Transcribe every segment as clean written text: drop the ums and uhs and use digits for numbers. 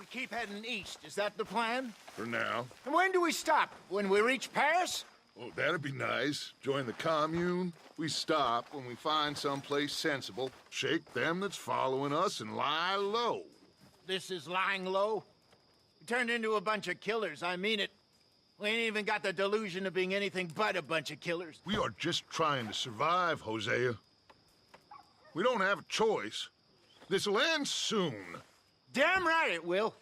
keep heading east. Is that the plan? For now. And when do we stop? When we reach Paris? Oh, that'd be nice. Join the commune. We stop when we find someplace sensible, shake them that's following us, and lie low. This is lying low? We turned into a bunch of killers, I mean it. We ain't even got the delusion of being anything but a bunch of killers. We are just trying to survive, Hosea. We don't have a choice. This'll end soon. Damn right it will.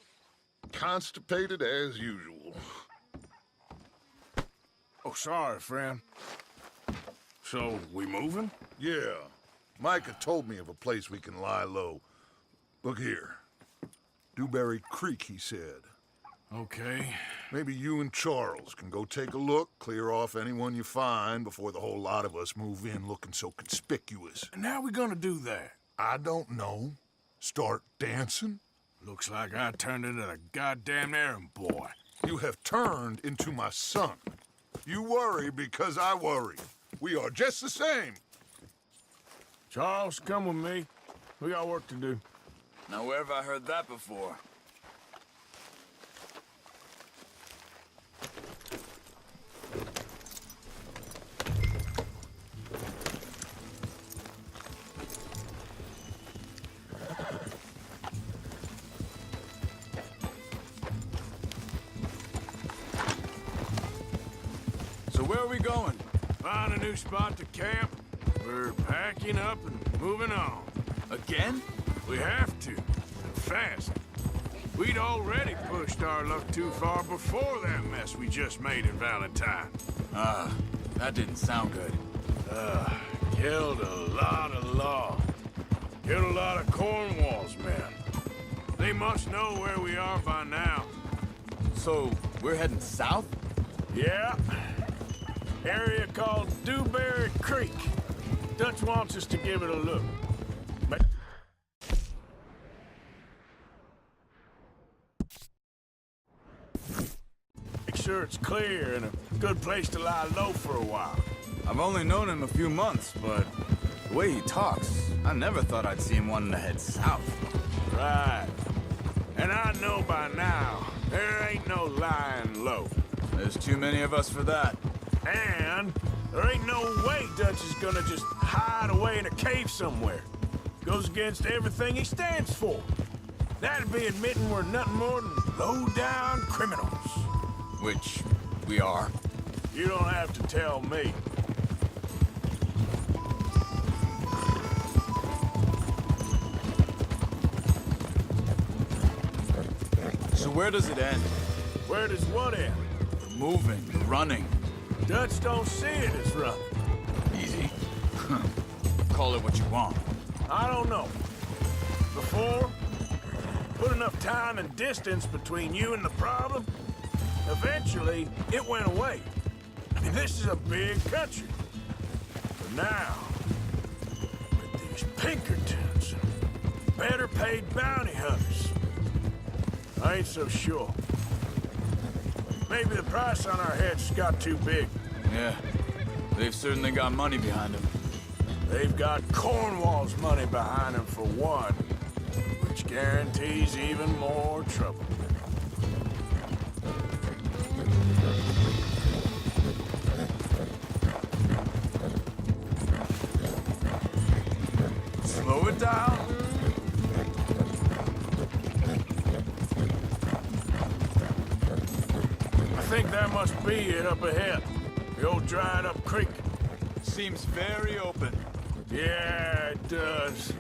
Constipated as usual. Oh, sorry, friend. So, we moving? Yeah. Micah told me of a place we can lie low. Look here. Dewberry Creek, he said. Okay. Maybe you and Charles can go take a look, clear off anyone you find before the whole lot of us move in looking so conspicuous. And how we gonna do that? I don't know. Start dancing? Looks like I turned into the goddamn errand boy. You have turned into my son. You worry because I worry. We are just the same. Charles, come with me. We got work to do. Now, where have I heard that before? So where are we going? Find a new spot to camp. We're packing up and moving on. Again? We have to. And fast. We'd already pushed our luck too far before that mess we just made in Valentine. That didn't sound good. Killed a lot of law. Killed a lot of Cornwall's men. They must know where we are by now. So, we're heading south? Yeah. Area called Dewberry Creek. Dutch wants us to give it a look. But make sure it's clear and a good place to lie low for a while. I've only known him a few months, but the way he talks, I never thought I'd see him wanting to head south. Right. And I know by now, there ain't no lying low. There's too many of us for that. And there ain't no way Dutch is gonna just hide away in a cave somewhere. Goes against everything he stands for. That'd be admitting we're nothing more than low-down criminals. Which we are. You don't have to tell me. So where does it end? Where does what end? The moving, the running. Dutch don't see it as running. Easy. Call it what you want. I don't know. Before, put enough time and distance between you and the problem, eventually it went away. I mean, this is a big country. But now, with these Pinkertons and better paid bounty hunters, I ain't so sure. Maybe the price on our heads got too big. Yeah, they've certainly got money behind them. They've got Cornwall's money behind them for one, which guarantees even more trouble. Slow it down. I think that must be it up ahead. The old dried-up creek. Seems very open. Yeah, it does.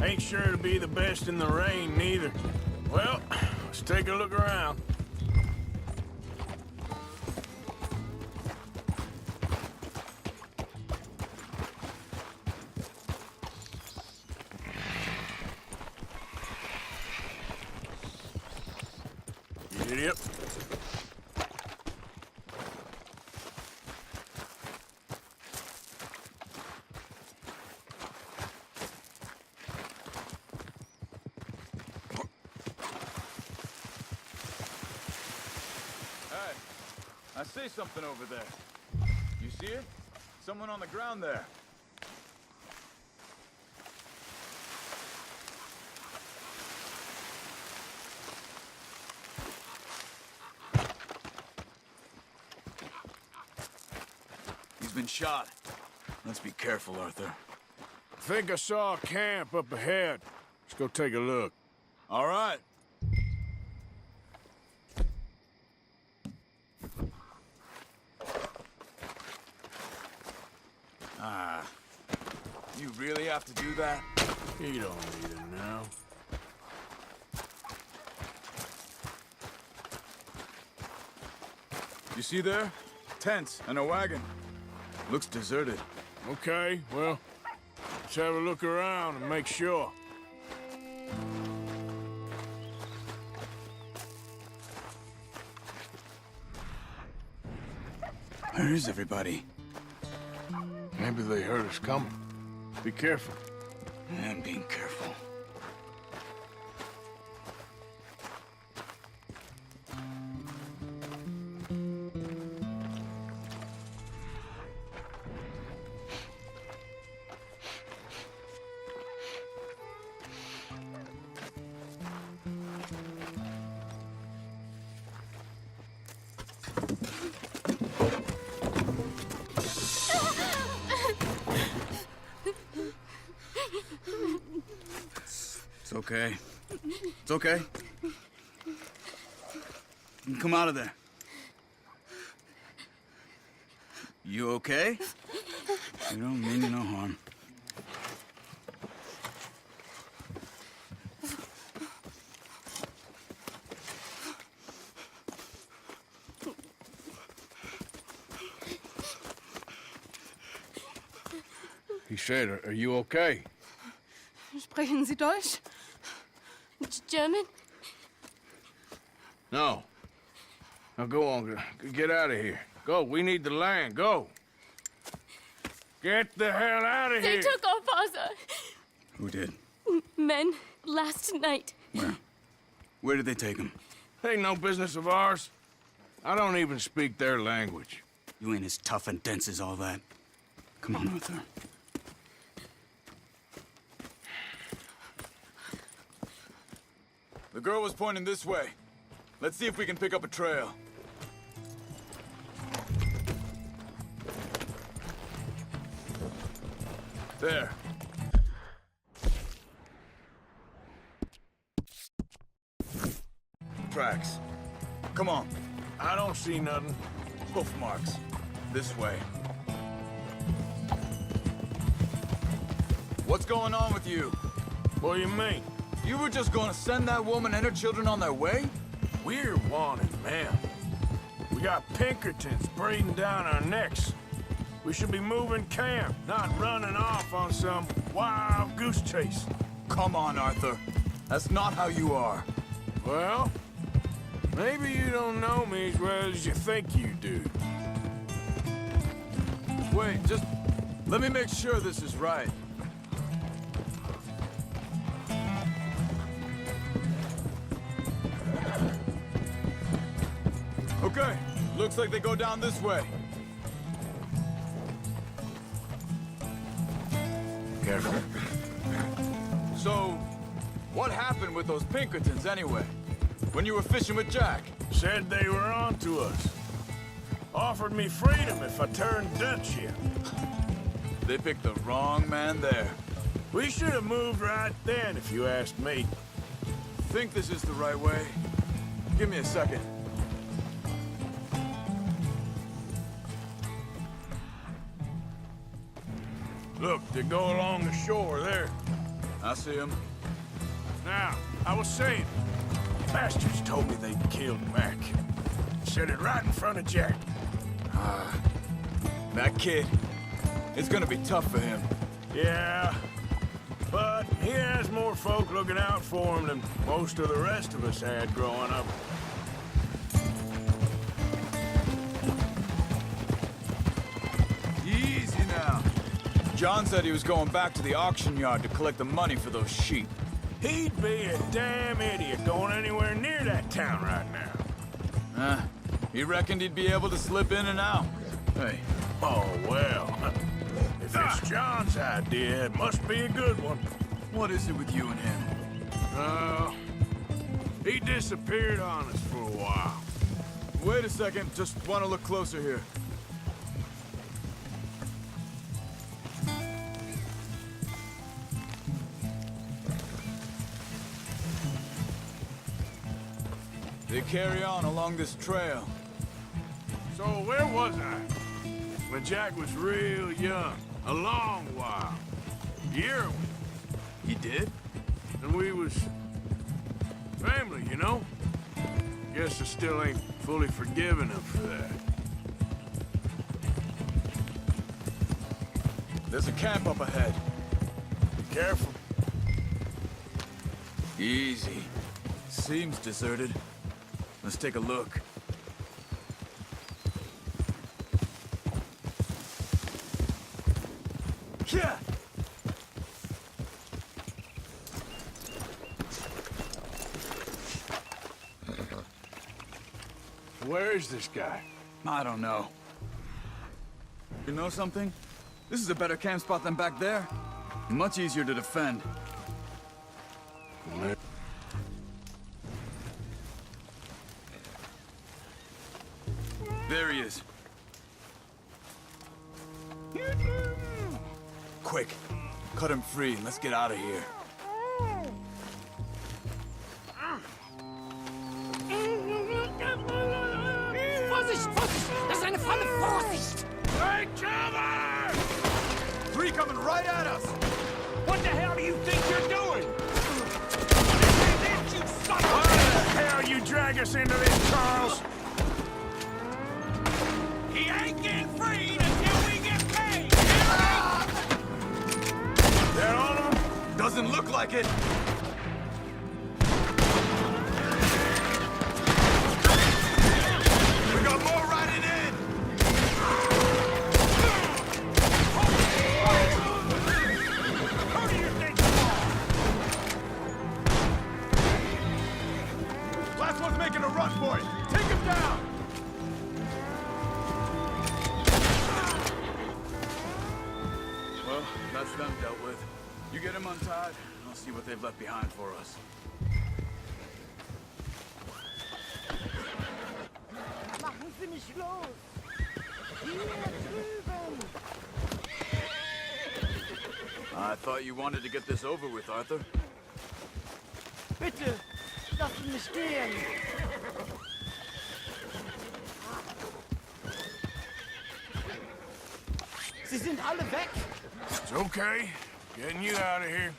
Ain't sure to be the best in the rain, neither. Well, let's take a look around. Yep. I see something over there. You see it? Someone on the ground there. been shot. Let's be careful, Arthur. I think I saw a camp up ahead. Let's go take a look. All right. You really have to do that? You don't need it now. You see there? Tents and a wagon. Looks deserted. Okay, well, let's have a look around and make sure. Where is everybody? Maybe they heard us coming. Be careful. I'm being careful. It's okay. It's okay. You can come out of there. You okay? You don't mean you no harm. He said, are you okay? Sprechen Sie Deutsch? German? No. Now go on, get out of here. Go, we need the land, go. Get the hell out of They here! took our father. Who did? Men, last night. Where? Where did they take him? Ain't no business of ours. I don't even speak their language. You ain't as tough and dense as all that. Come on, Arthur. The girl was pointing this way. Let's see if we can pick up a trail. There. Tracks. Come on. I don't see nothing. Hoof marks. This way. What's going on with you? What do you mean? You were just gonna send that woman and her children on their way? We're wanted, man. We got Pinkertons breathing down our necks. We should be moving camp, not running off on some wild goose chase. Come on, Arthur. That's not how you are. Well, maybe you don't know me as well as you think you do. Wait, just let me make sure this is right. Okay, looks like they go down this way. Careful. So, what happened with those Pinkertons anyway? When you were fishing with Jack? Said they were on to us. Offered me freedom if I turned Dutch in. They picked the wrong man there. We should have moved right then, if you asked me. Think this is the right way? Give me a second. Look, they go along the shore there. I see him. Now, I was saying, bastards told me they'd killed Mac. Said it right in front of Jack. That kid, it's gonna be tough for him. Yeah, but he has more folk looking out for him than most of the rest of us had growing up. Easy now. John said he was going back to the auction yard to collect the money for those sheep. He'd be a damn idiot going anywhere near that town right now. He reckoned he'd be able to slip in and out. Hey, Oh, well. If it's John's idea, it must be a good one. what is it with you and him? He disappeared on us for a while. Wait a second, just want to look closer here. They carry on along this trail. So where was I? When Jack was real young. A long while. A year. He did? And we was... family, you know? Guess I still ain't fully forgiven him for that. There's a camp up ahead. Be careful. Easy. Seems deserted. Let's take a look. Yeah! Where is this guy? I don't know. You know something? This is a better camp spot than back there. Much easier to defend. There he is. Quick, cut him free and let's get out of here. Vorsicht, Vorsicht! Das ist eine Falle! Vorsicht! Hey, cover! Three coming right at us! What the hell do you think you're doing? You son of Why the hell you drag us into this, Charles? He ain't getting freed until we get paid! That all of them? Doesn't look like it! We got more riding in! Who do you think you are? Last one's making a run for it! Take him down! Well, that's them dealt with. You get him untied, and I'll see what they've left behind for us. Machen Sie mich los! Hier drüben! I thought you wanted to get this over with, Arthur. Bitte, lassen mich gehen! Sie sind alle weg! It's okay. Getting you out of here.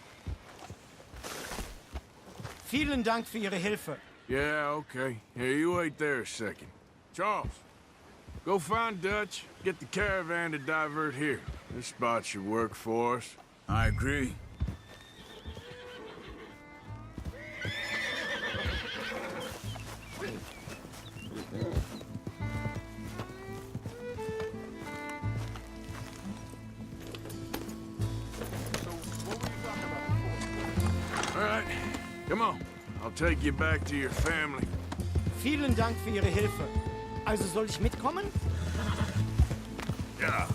Vielen Dank für Ihre Hilfe. Yeah, okay. Here, you wait there a second. Charles, go find Dutch. Get the caravan to divert here. This spot should work for us. I agree. All right, come on. I'll take you back to your family. Vielen Dank für Ihre Hilfe. Also soll ich mitkommen? Yeah.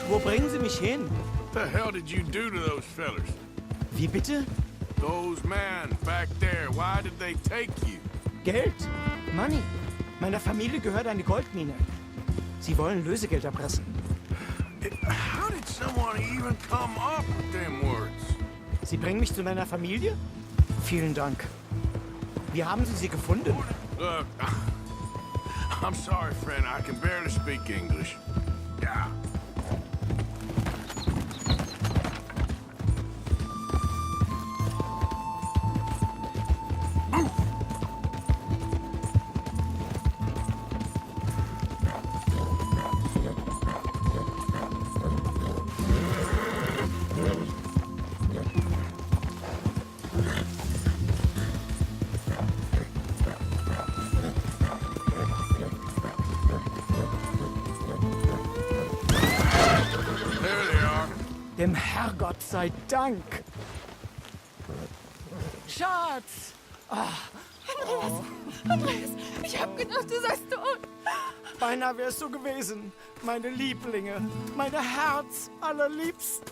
Wo bringen Sie mich hin? What the hell did you do to those fellers? Wie bitte? Those men back there, why did they take you? Geld? Money. Meiner Familie gehört eine Goldmine. Sie wollen Lösegeld erpressen. How did someone even come up with them words? Sie bringen mich zu meiner Familie? Vielen Dank. Wie haben Sie sie gefunden? Look, I'm sorry, friend. I can barely speak English. Yeah. Dem Herrgott sei Dank. Schatz! Andreas, ich hab gedacht, du seist tot. Beinahe wärst du gewesen. Meine Lieblinge. Meine Herz allerliebsten.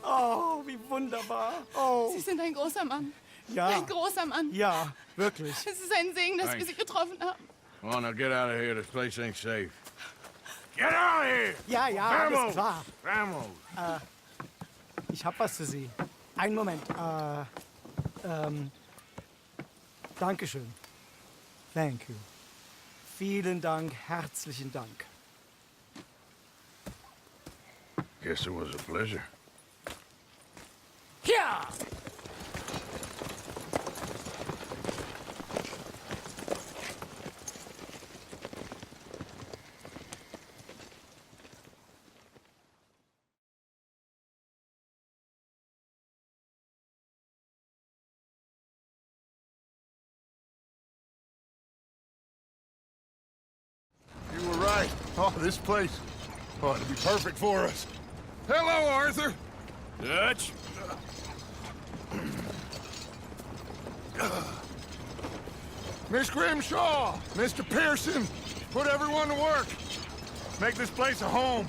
Oh, wie wunderbar. Oh. Sie sind ein großer Mann. Ja. Ein großer Mann. Ja, wirklich. Es ist ein Segen, dass wir Sie getroffen haben. Come on, now get out of here. This place ain't safe. Get out of here! Ja, ja, alles klar. Vamos! Ich hab was für Sie. Einen Moment. Dankeschön. Thank you. Vielen Dank, herzlichen Dank. Guess it was a pleasure. Ja! You were right. Oh, this place. Oh, it'd be perfect for us. Hello, Arthur. Dutch? Miss Grimshaw, Mr. Pearson, put everyone to work. Make this place a home.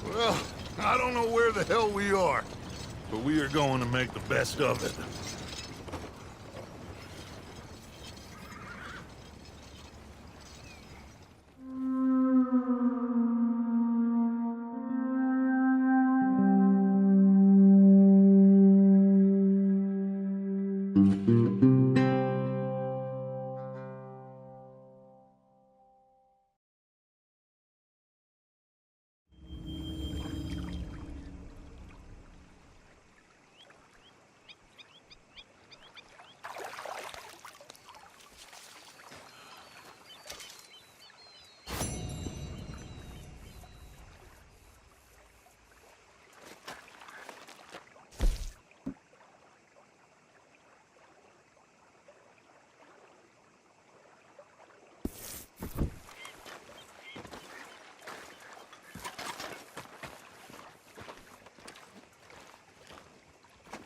Well, I don't know where the hell we are, but we are going to make the best of it.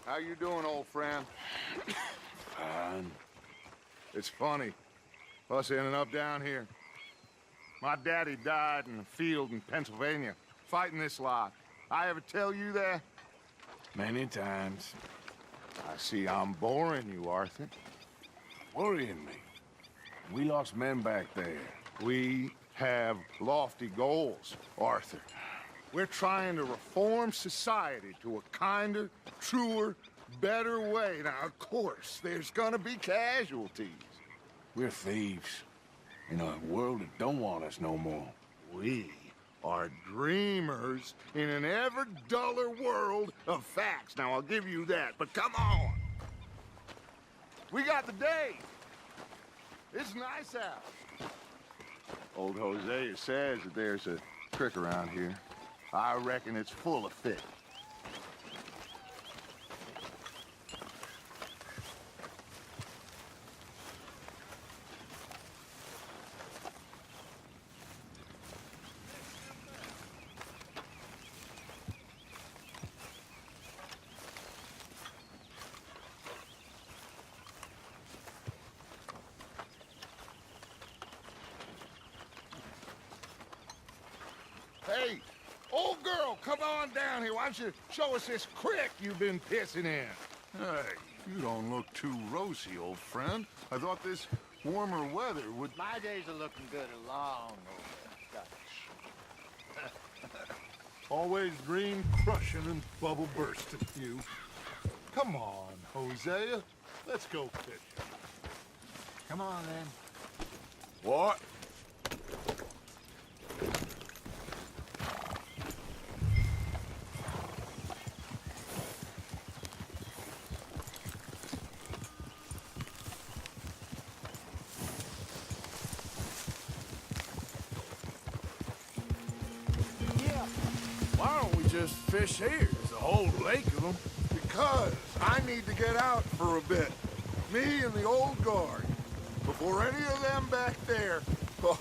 How you doing, old friend? Fine. It's funny, us ending up down here. My daddy died in a field in Pennsylvania, fighting this lot. I ever tell you that? Many times. I see I'm boring you, Arthur. Worrying me. We lost men back there. We have lofty goals, Arthur. We're trying to reform society to a kinder, truer, better way. Now, of course, there's gonna be casualties. We're thieves. In a world that don't want us no more. We are dreamers in an ever duller world of facts. Now, I'll give you that, but come on. We got the day. It's nice out. Old Hosea says that there's a trick around here. I reckon it's full of fish. Hey, old girl, come on down here. Why don't you show us this creek you've been pissing in? Hey, you don't look too rosy, old friend. I thought this warmer weather would... My days are looking good along over. Always dream crushing and bubble bursting, you. Come on, Hosea. Let's go fishing. Come on, then. What? Why don't we just fish here? There's a whole lake of them. Because I need to get out for a bit. Me and the old guard. Before any of them back there, oh,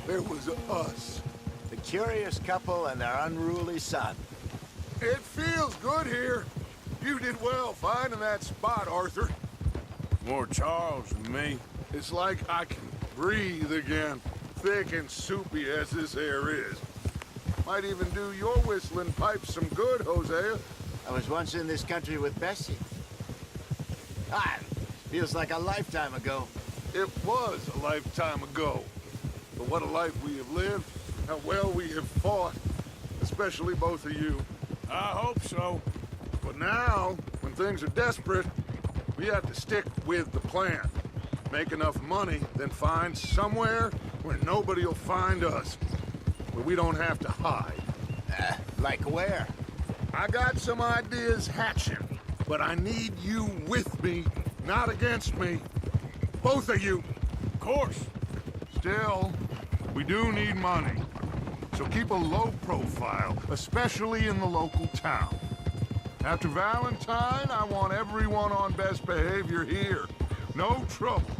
there was us. The curious couple and their unruly son. It feels good here. You did well finding that spot, Arthur. More Charles than me. It's like I can breathe again, thick and soupy as this air is. Might even do your whistling pipes some good, Hosea. I was once in this country with Bessie. Ah, Feels like a lifetime ago. It was a lifetime ago. But what a life we have lived, how well we have fought, especially both of you. I hope so. But now, when things are desperate, we have to stick with the plan. Make enough money, then find somewhere where nobody will find us. Where we don't have to hide. Like where? I got some ideas hatching, but I need you with me, not against me. Both of you. Of course. Still, we do need money. So keep a low profile, especially in the local town. After Valentine, I want everyone on best behavior here. No trouble.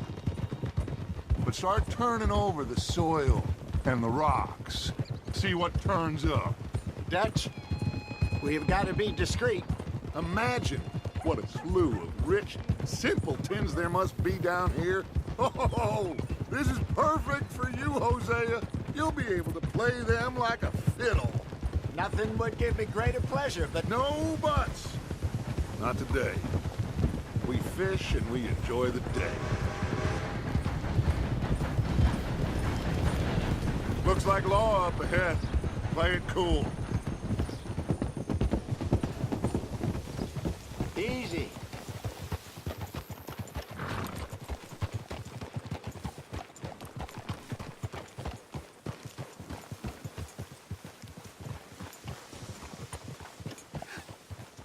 But start turning over the soil and the rocks. See what turns up. Dutch, we've got to be discreet. Imagine what a slew of rich simpletons there must be down here. Oh, this is perfect for you, Hosea. You'll be able to play them like a fiddle. Nothing would give me greater pleasure, but No buts. Not today. We fish and we enjoy the day. Looks like law up ahead. Play it cool. easy.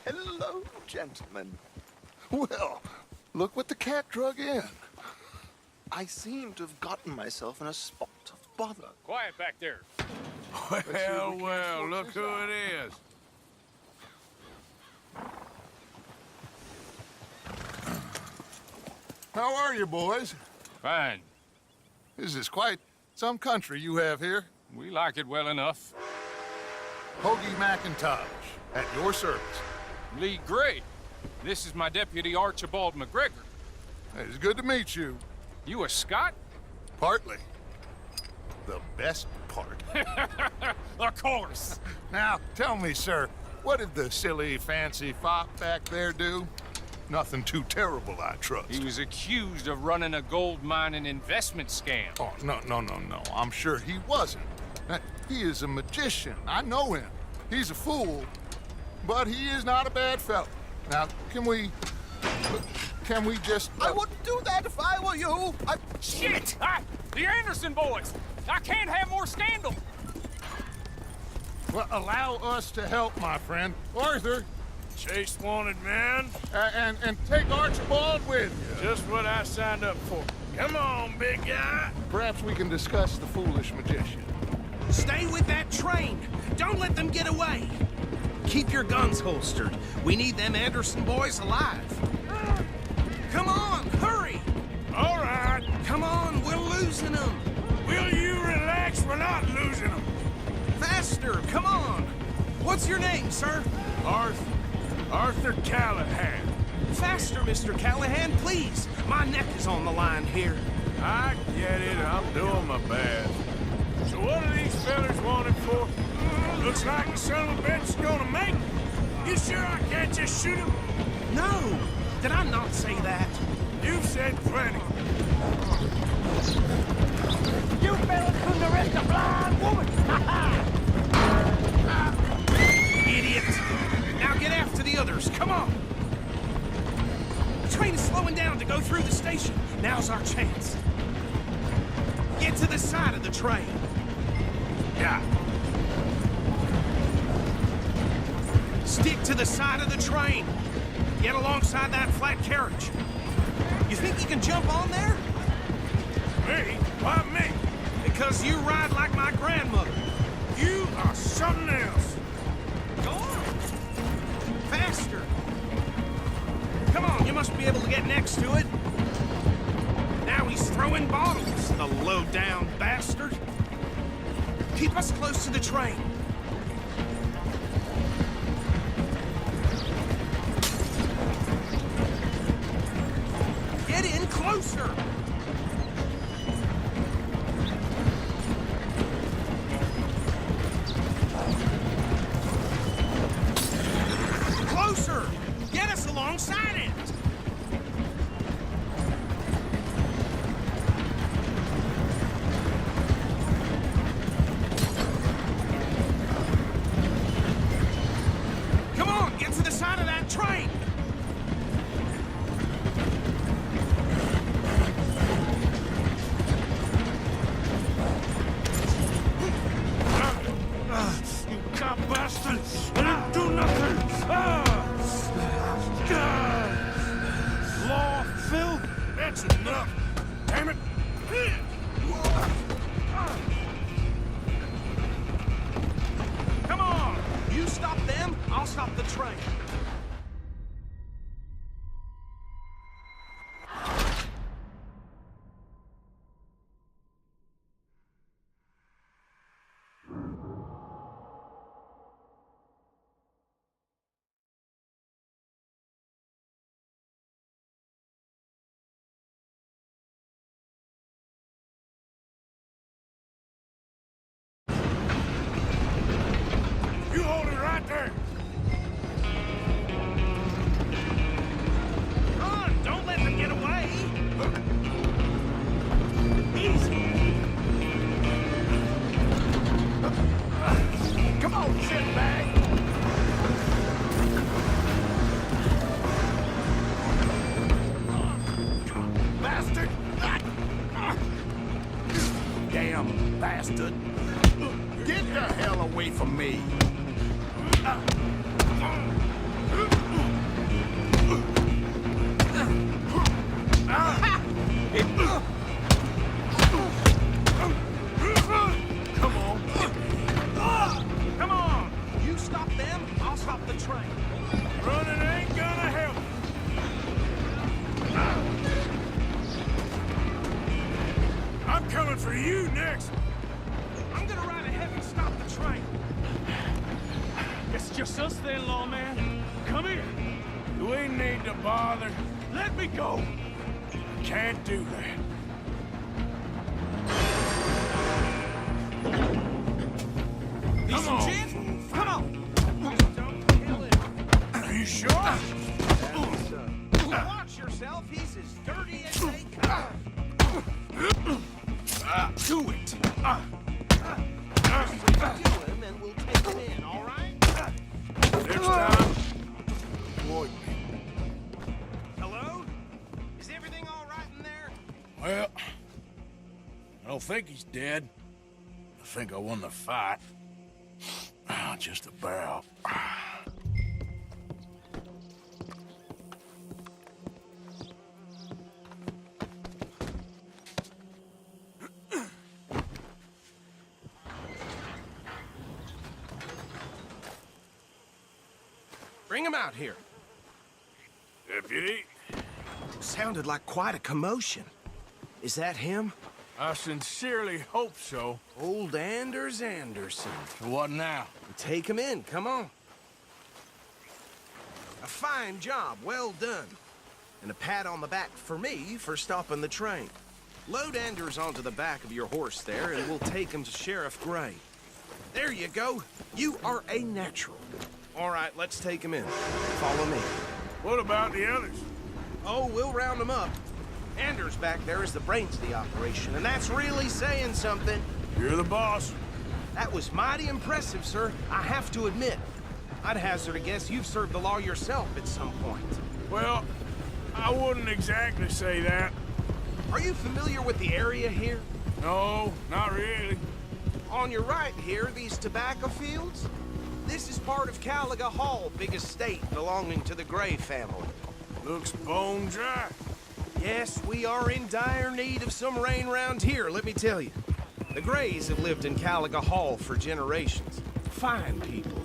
Hello, gentlemen. Well, look what the cat drug in. I seem to have gotten myself in a spot of bother. Quiet back there. Well, well, look who it is. How are you, boys? Fine. This is quite some country you have here. We like it well enough. Hoagie McIntosh, at your service. Lee Gray. This is my deputy Archibald McGregor. It's good to meet you. You a Scot? Partly. The best part. Of course. Now, tell me, sir, what did the silly, fancy fop back there do? Nothing too terrible, I trust. He was accused of running a gold mining investment scam. Oh, no. I'm sure he wasn't. He is a magician. I know him. He's a fool, but he is not a bad fellow. Now, can we just... I wouldn't do that if I were you. Shit! The Anderson boys! I can't have more scandal! Well, allow us to help, my friend. Arthur, Chase wanted man. and take Archibald with you. Just what I signed up for. Come on, big guy. Perhaps we can discuss the foolish magician. Stay with that train. Don't let them get away. Keep your guns holstered. We need them Anderson boys alive. Come on, hurry. All right. Come on, we're losing them. Will you relax? We're not losing them. Faster, come on. What's your name, sir? Arthur Callahan. Faster, Mr. Callahan, please. My neck is on the line here. I get it. I'm doing my best. So what are these fellas wanted for? Looks like the son of a bitch is gonna make it. You sure I can't just shoot him? No, did I not say that? You've said plenty. You fellas couldn't arrest a blind woman. Idiot. Now get after the others, come on. The train is slowing down to go through the station. Now's our chance. Get to the side of the train. Yeah. Stick to the side of the train. Get alongside that flat carriage. You think you can jump on there? Me? Why me? Because you ride like my grandmother. You are something else. Go on. Faster. Come on, you must be able to get next to it. Now he's throwing bottles, the low-down bastard. Keep us close to the train. Get in closer. Closer. Get us alongside it. bastard! Get the hell away from me! Come on. Come on! You stop them, I'll stop the train. Running ain't gonna help. I'm coming for you next. I'm gonna ride ahead and stop the train. It's just us then, lawman. Come here. Do we need to bother? Let me go. Can't do that. Come on. Jim. Come on. Are you sure? Watch yourself. He's as dirty as they come. Do it. Kill him and we'll take him in, all right? Next time, avoid me. Hello? Is everything all right in there? Well, I don't think he's dead. I think I won the fight. Just about. Bring him out here. Deputy, Sounded like quite a commotion. Is that him? I sincerely hope so. Old Anders Anderson. What now? Take him in, come on. A fine job, well done. And a pat on the back for me for stopping the train. Load Anders onto the back of your horse there, and we'll take him to Sheriff Gray. There you go. You are a natural. All right, let's take him in. Follow me. What about the others? Oh, we'll round them up. Anders back there is the brains of the operation, and that's really saying something. You're the boss. That was mighty impressive, sir. I have to admit. I'd hazard a guess you've served the law yourself at some point. Well, I wouldn't exactly say that. Are you familiar with the area here? No, not really. On your right here, these tobacco fields? This is part of Caliga Hall, big estate belonging to the Gray family. Looks bone dry. Yes, we are in dire need of some rain round here, let me tell you. The Grays have lived in Caliga Hall for generations. Fine people.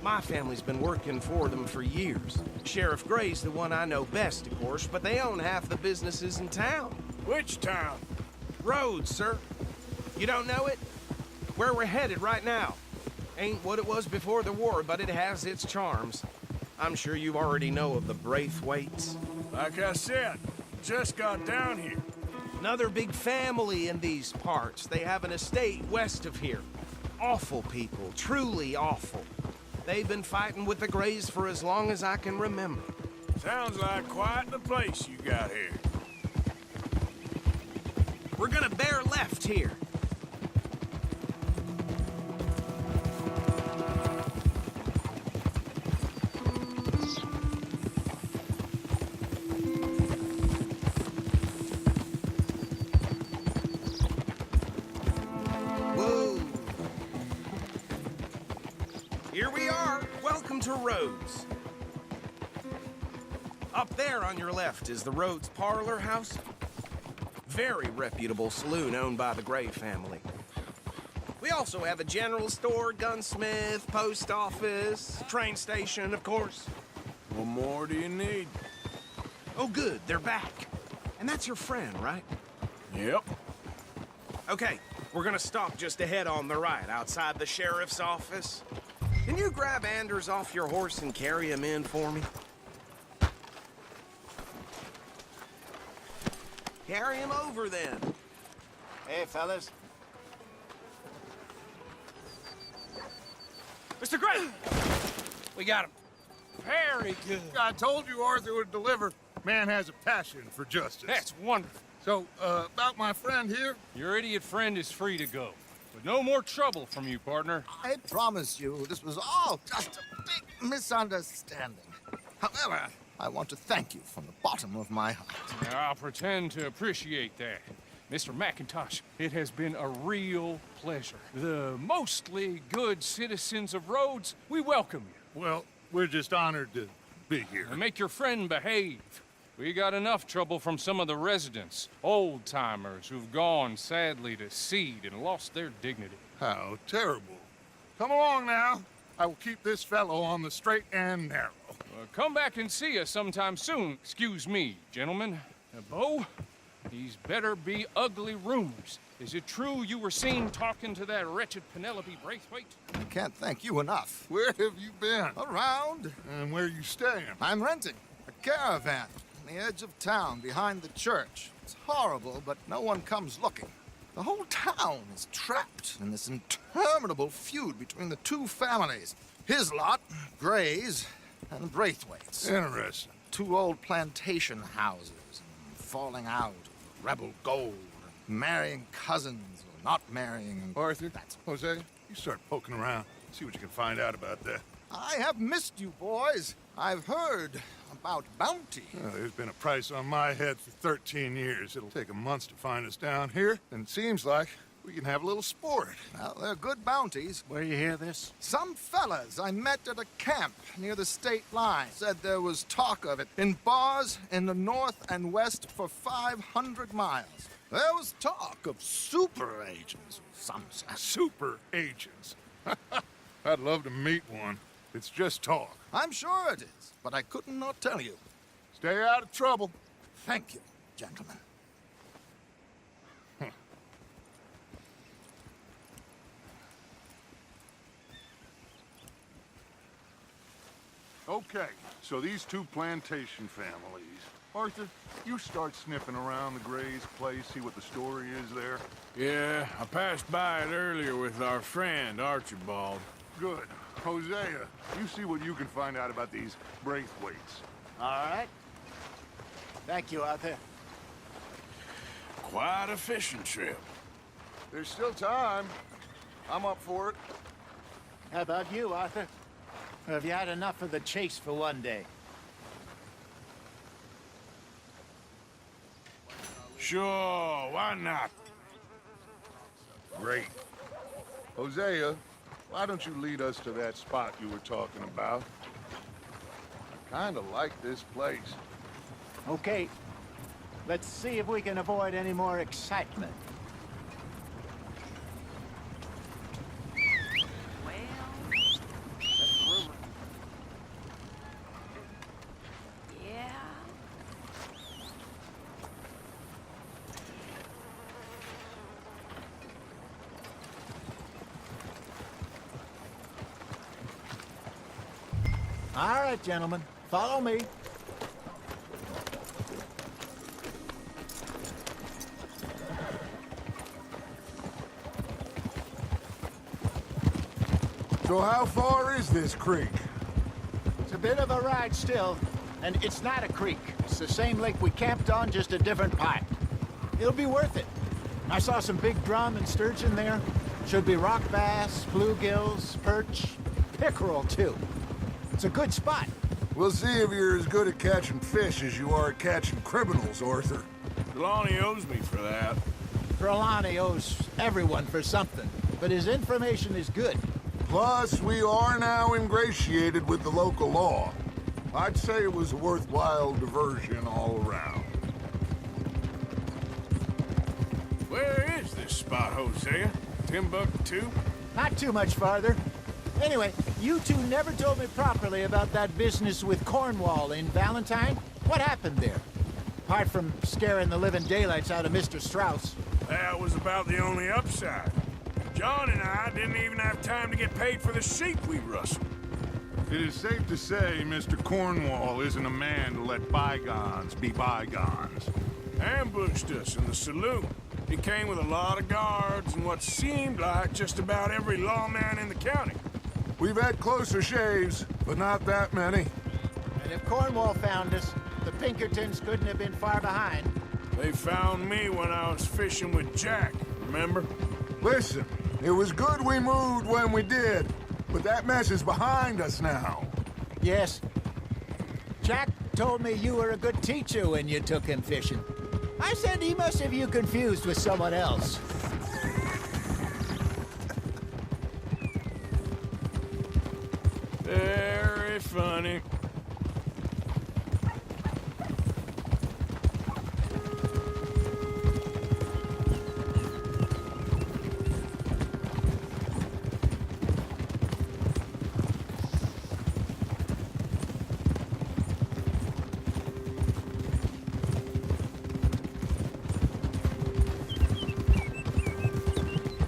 My family's been working for them for years. Sheriff Gray's the one I know best, of course, but they own half the businesses in town. Which town? Rhodes, sir. You don't know it? Where we're headed right now. Ain't what it was before the war, but it has its charms. I'm sure you already know of the Braithwaites. Like I said, just got down here. Another big family in these parts. They have an estate west of here. Awful people, truly awful. They've been fighting with the Grays for as long as I can remember. Sounds like quite the place you got here. We're gonna bear left here. Whoa. Here we are. Welcome to Rhodes. Up there on your left is the Rhodes Parlor House. Very reputable saloon owned by the Gray family. We also have a general store, gunsmith, post office, train station, of course. What more do you need? Oh, good, they're back. And that's your friend, right? Yep. Okay, we're gonna stop just ahead on the right, outside the sheriff's office. Can you grab Anders off your horse and carry him in for me? Carry him over, then. Hey, fellas. Mr. Gray! We got him. Very good. I told you Arthur would deliver. Man has a passion for justice. That's wonderful. So, about my friend here? Your idiot friend is free to go. But no more trouble from you, partner. I promise you, this was all just a big misunderstanding. However, I want to thank you from the bottom of my heart. I'll pretend to appreciate that. Mr. McIntosh, it has been a real pleasure. The mostly good citizens of Rhodes, we welcome you. Well, we're just honored to be here. And make your friend behave. We got enough trouble from some of the residents, old-timers who've gone, sadly, to seed and lost their dignity. How terrible. Come along now. I will keep this fellow on the straight and narrow. Come back and see us sometime soon. Excuse me, gentlemen. Bo, these better be ugly rumors. Is it true you were seen talking to that wretched Penelope Braithwaite? I can't thank you enough. Where have you been? Around. And where you staying? I'm renting a caravan on the edge of town behind the church. It's horrible, but no one comes looking. The whole town is trapped in this interminable feud between the two families. His lot, Gray's, and Braithwaite's. Interesting. Two old plantation houses, and falling out, rebel gold, and marrying cousins or not marrying. And Arthur, Jose, you start poking around. See what you can find out about that. I have missed you, boys. I've heard about bounty. Well, there's been a price on my head for 13 years. It'll take 'em months to find us down here, and it seems like we can have a little sport. Well, they're good bounties. Where you hear this? Some fellas I met at a camp near the state line said there was talk of it in bars in the north and west for 500 miles. There was talk of super agents of some sort. Super agents. I'd love to meet one. It's just talk. I'm sure it is, but I couldn't not tell you. Stay out of trouble. Thank you, gentlemen. Okay, so these two plantation families. Arthur, you start sniffing around the Gray's place, see what the story is there. Yeah, I passed by it earlier with our friend, Archibald. Good. Hosea, you see what you can find out about these Braithwaites. All right. Thank you, Arthur. Quite a fishing trip. There's still time. I'm up for it. How about you, Arthur? Or have you had enough of the chase for one day? Sure, why not? Great. Hosea, why don't you lead us to that spot you were talking about? I kind of like this place. Okay. Let's see if we can avoid any more excitement. All right, gentlemen. Follow me. So how far is this creek? It's a bit of a ride still, and it's not a creek. It's the same lake we camped on, just a different part. It'll be worth it. I saw some big drum and sturgeon there. Should be rock bass, bluegills, perch, pickerel, too. It's a good spot. We'll see if you're as good at catching fish as you are at catching criminals, Arthur. Trelawney owes me for that. Trelawney owes everyone for something, but his information is good. Plus, we are now ingratiated with the local law. I'd say it was a worthwhile diversion all around. Where is this spot, Hosea? Timbuktu? Not too much farther. Anyway, you two never told me properly about that business with Cornwall in Valentine. What happened there? Apart from scaring the living daylights out of Mr. Strauss. That was about the only upside. John and I didn't even have time to get paid for the sheep we rustled. It is safe to say Mr. Cornwall isn't a man to let bygones be bygones. Ambushed us in the saloon. He came with a lot of guards and what seemed like just about every lawman in the county. We've had closer shaves, but not that many. And if Cornwall found us, the Pinkertons couldn't have been far behind. They found me when I was fishing with Jack, remember? Listen, it was good we moved when we did, but that mess is behind us now. Yes. Jack, told me you were a good teacher when you took him fishing. I said he must have you confused with someone else. Very funny.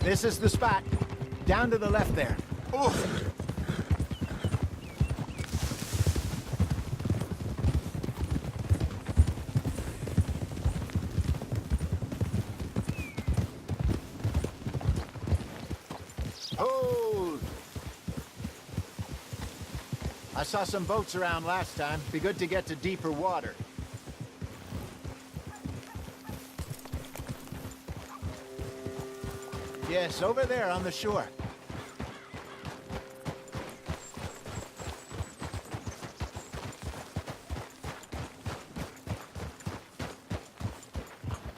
This is the spot. Down to the left there. Oh. Hold! I saw some boats around last time. Be good to get to deeper water. Yes, over there on the shore.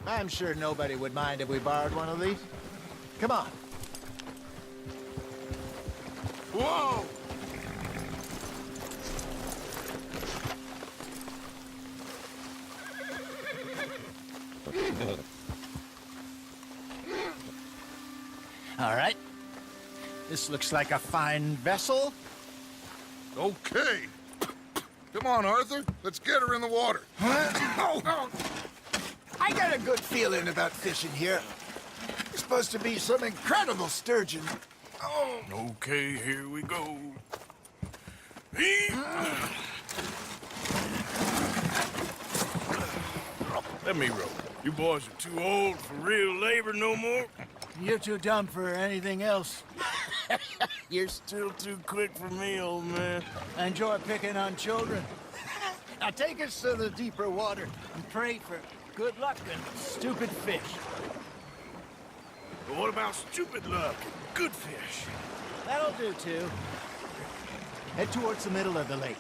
I'm sure nobody would mind if we borrowed one of these. Come on. Whoa! All right. This looks like a fine vessel. Okay. Come on, Arthur. Let's get her in the water. I got a good feeling about fishing here. It's supposed to be some incredible sturgeon. Oh. Okay, here we go. Let me row. You boys are too old for real labor no more. You're too dumb for anything else. You're still too quick for me, old man. I enjoy picking on children. Now take us to the deeper water and pray for good luck and stupid fish. But what about stupid luck and good fish? That'll do, too. Head towards the middle of the lake.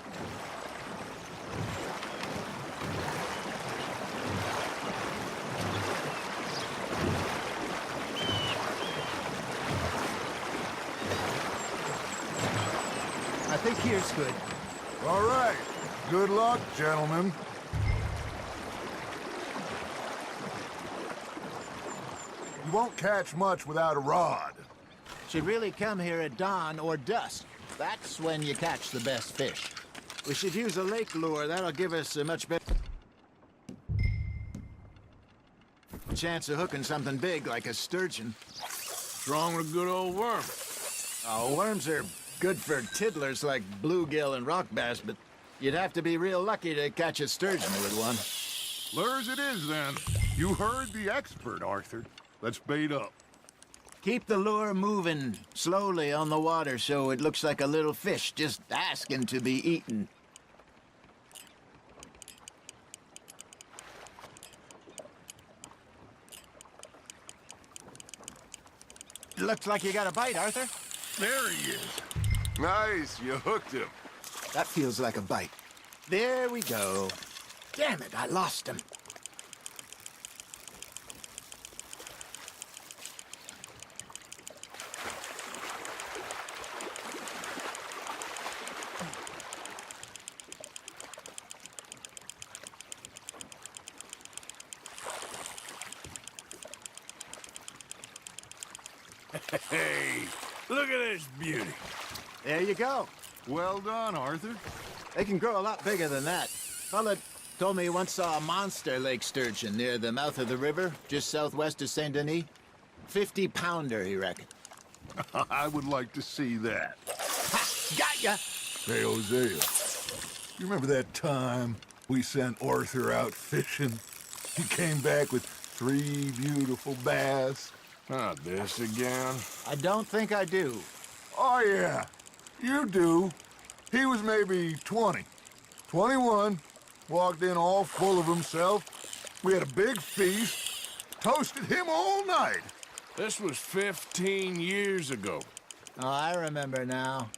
I think here's good. All right. Good luck, gentlemen. You won't catch much without a rod. Should really come here at dawn or dusk. That's when you catch the best fish. We should use a lake lure. That'll give us a much better chance of hooking something big like a sturgeon. What's wrong with a good old worm? Oh, worms are good for tiddlers like bluegill and rock bass, but you'd have to be real lucky to catch a sturgeon with one. Lures it is, then. You heard the expert, Arthur. Let's bait up. Keep the lure moving slowly on the water so it looks like a little fish just asking to be eaten. Looks like you got a bite, Arthur. There he is. Nice, you hooked him. That feels like a bite. There we go. Damn it, I lost him. Hey, look at this beauty. There you go. Well done, Arthur. They can grow a lot bigger than that. Fella told me he once saw a monster lake sturgeon near the mouth of the river, just southwest of Saint Denis. 50-pounder, he reckoned. I would like to see that. Ha! Got ya! Hey, Hosea. You remember that time we sent Arthur out fishing? He came back with 3 beautiful bass. Not this again. I don't think I do. Oh, yeah. You do. He was maybe 20. 21. Walked in all full of himself. We had a big feast. Toasted him all night. This was 15 years ago. Oh, I remember now.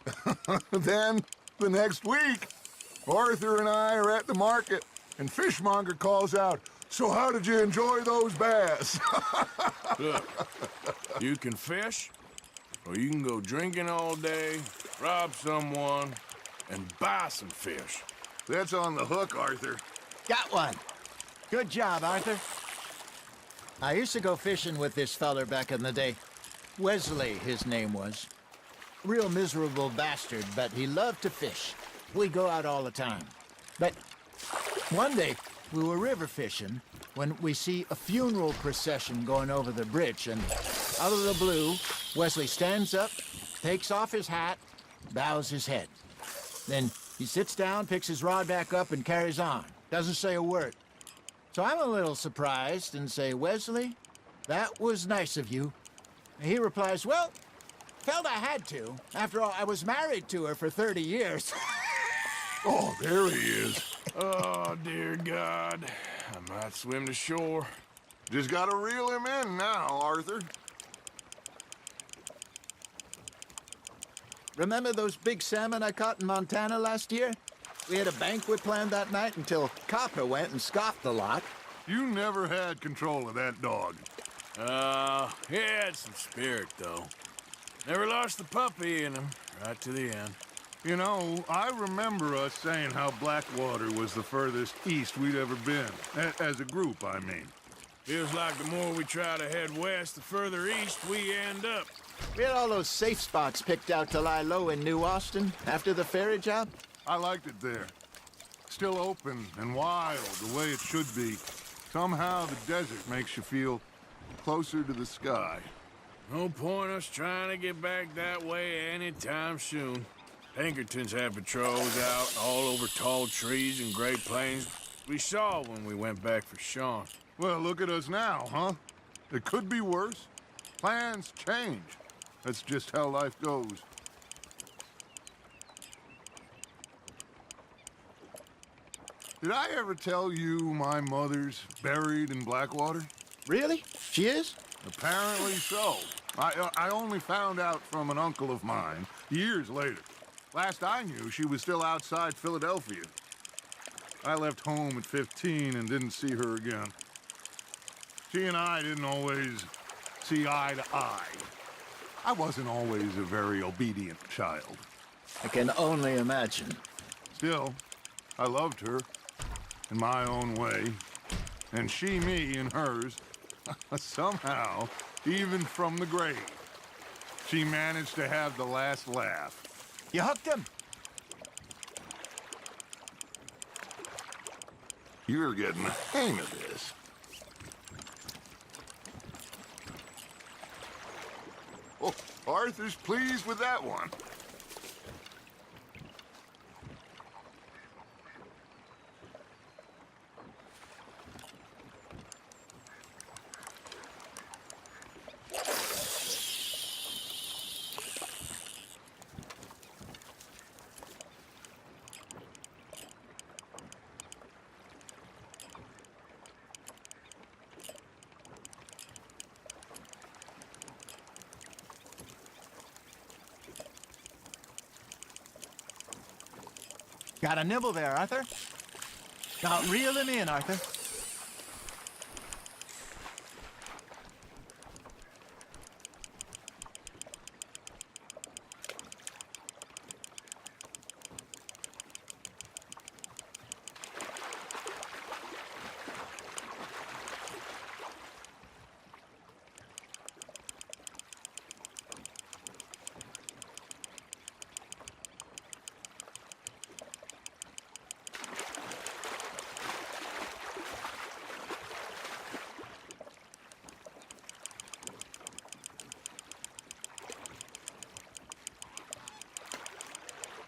Then, the next week, Arthur and I are at the market, and Fishmonger calls out, "So how did you enjoy those bass?" Look, you can fish, or you can go drinking all day, rob someone, and buy some fish. That's on the hook, Arthur. Got one. Good job, Arthur. I used to go fishing with this feller back in the day. Wesley, his name was. Real miserable bastard, but he loved to fish. We go out all the time. But one day, we were river fishing when we see a funeral procession going over the bridge, and out of the blue, Wesley stands up, takes off his hat, bows his head. Then he sits down, picks his rod back up, and carries on. Doesn't say a word. So I'm a little surprised and say, "Wesley, that was nice of you." And he replies, "Well, felt I had to. After all, I was married to her for 30 years. Oh, there he is. Oh, dear God. I might swim to shore. Just gotta reel him in now, Arthur. Remember those big salmon I caught in Montana last year? We had a banquet planned that night until Copper went and scoffed the lot. You never had control of that dog. He had some spirit, though. Never lost the puppy in him, right to the end. You know, I remember us saying how Blackwater was the furthest east we'd ever been. As a group, I mean. Feels like the more we try to head west, the further east we end up. We had all those safe spots picked out to lie low in New Austin after the ferry job. I liked it there. Still open and wild, the way it should be. Somehow the desert makes you feel closer to the sky. No point us trying to get back that way anytime soon. Pinkertons have patrols out all over tall trees and Great Plains. We saw when we went back for Sean. Well, look at us now, huh? It could be worse. Plans change. That's just how life goes. Did I ever tell you my mother's buried in Blackwater? Really? She is? Apparently so. I only found out from an uncle of mine years later. Last I knew, she was still outside Philadelphia. I left home at 15 and didn't see her again. She and I didn't always see eye to eye. I wasn't always a very obedient child. I can only imagine. Still, I loved her in my own way, and she me in hers. Somehow, even from the grave, she managed to have the last laugh. You hooked him? You're getting the hang of this. Oh, Arthur's pleased with that one. Got a nibble there, Arthur. Now reel him in, Arthur.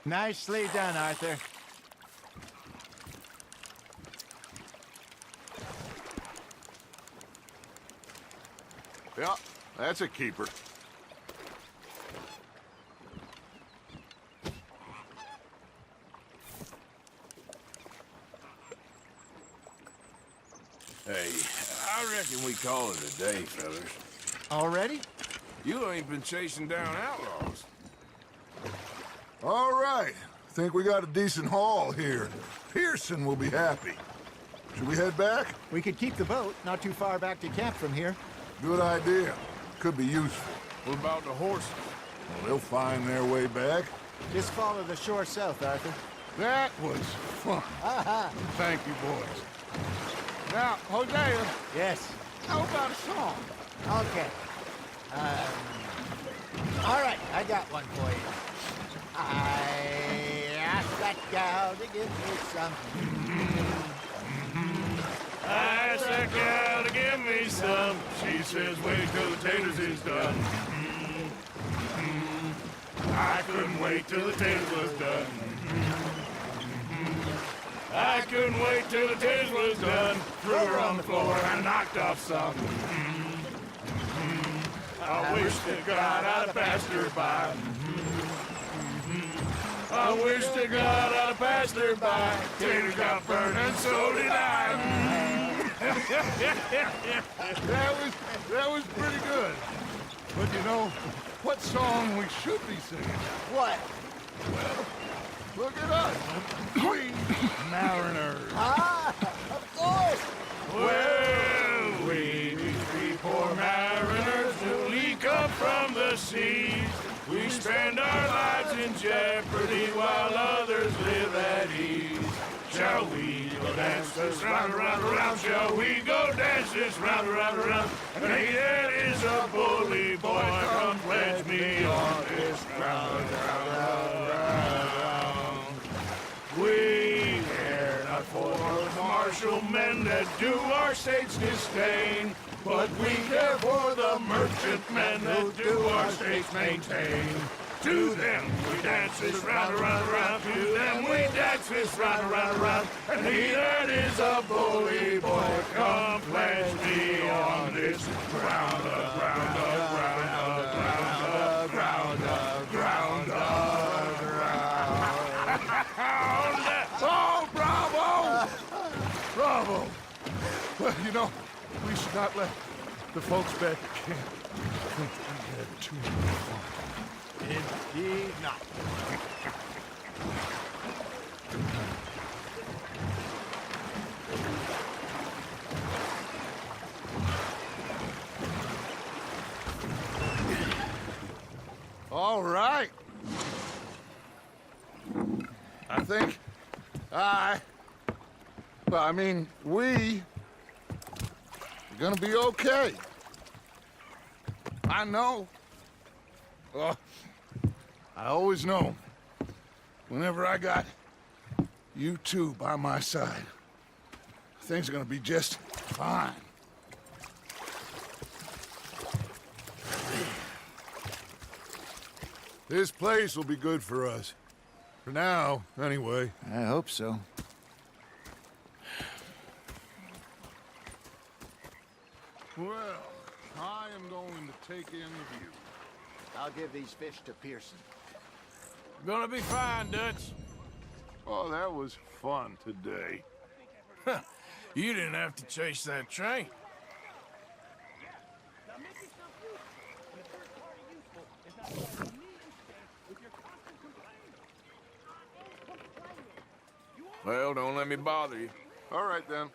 Nicely done, Arthur. Yeah, that's a keeper. Hey, I reckon we call it a day, fellas. Already? You ain't been chasing down outlaws. All right, think we got a decent haul here. Pearson will be happy. Should we head back? We could keep the boat, not too far back to camp from here. Good idea. Could be useful. What about the horses? Well, they'll find their way back. Just follow the shore south, Arthur. That was fun. Thank you, boys. Now, Hosea, Yes. how about a song? Okay. All right, I got one for you. I asked that gal to give me some. I asked that gal to give me some. She says, wait till the taters is done. I couldn't wait till the taters was done. I couldn't wait till the taters was done. Threw her on the floor and knocked off some. I wish to God I'd have passed her by. I wish to God I'd have passed her by. Taters got burned and so did I. That was pretty good. But you know, what song we should be singing? What? Look at us. We mariners. Of course. Well, we three poor mariners newly come from the seas. We spend our lives in jeopardy while others live at ease. Shall we go dance this round, around, around? Shall we go dance this round, around, around? And he that is a bully boy, come pledge me on this ground, ground. We care not for the martial men that do our state's disdain, but we care for the merchant men that do our state's maintain. To them we dance this round, around, around. To them we dance this round, around, around. And he that is a bully boy, come pledge me on this ground, ground, ground, ground, ground, ground, ground. Oh, bravo! Bravo! Well, you know, we should not let the folks back at camp think we had too much fun. Indeed not. All right. I think we are gonna be okay. I know. I always know. Whenever I got you two by my side, things are gonna be just fine. This place will be good for us. For now, anyway. I hope so. Well, I am going to take in the view. I'll give these fish to Pearson. Gonna be fine, Dutch. Oh, that was fun today. You didn't have to chase that train. Well, don't let me bother you. All right, then.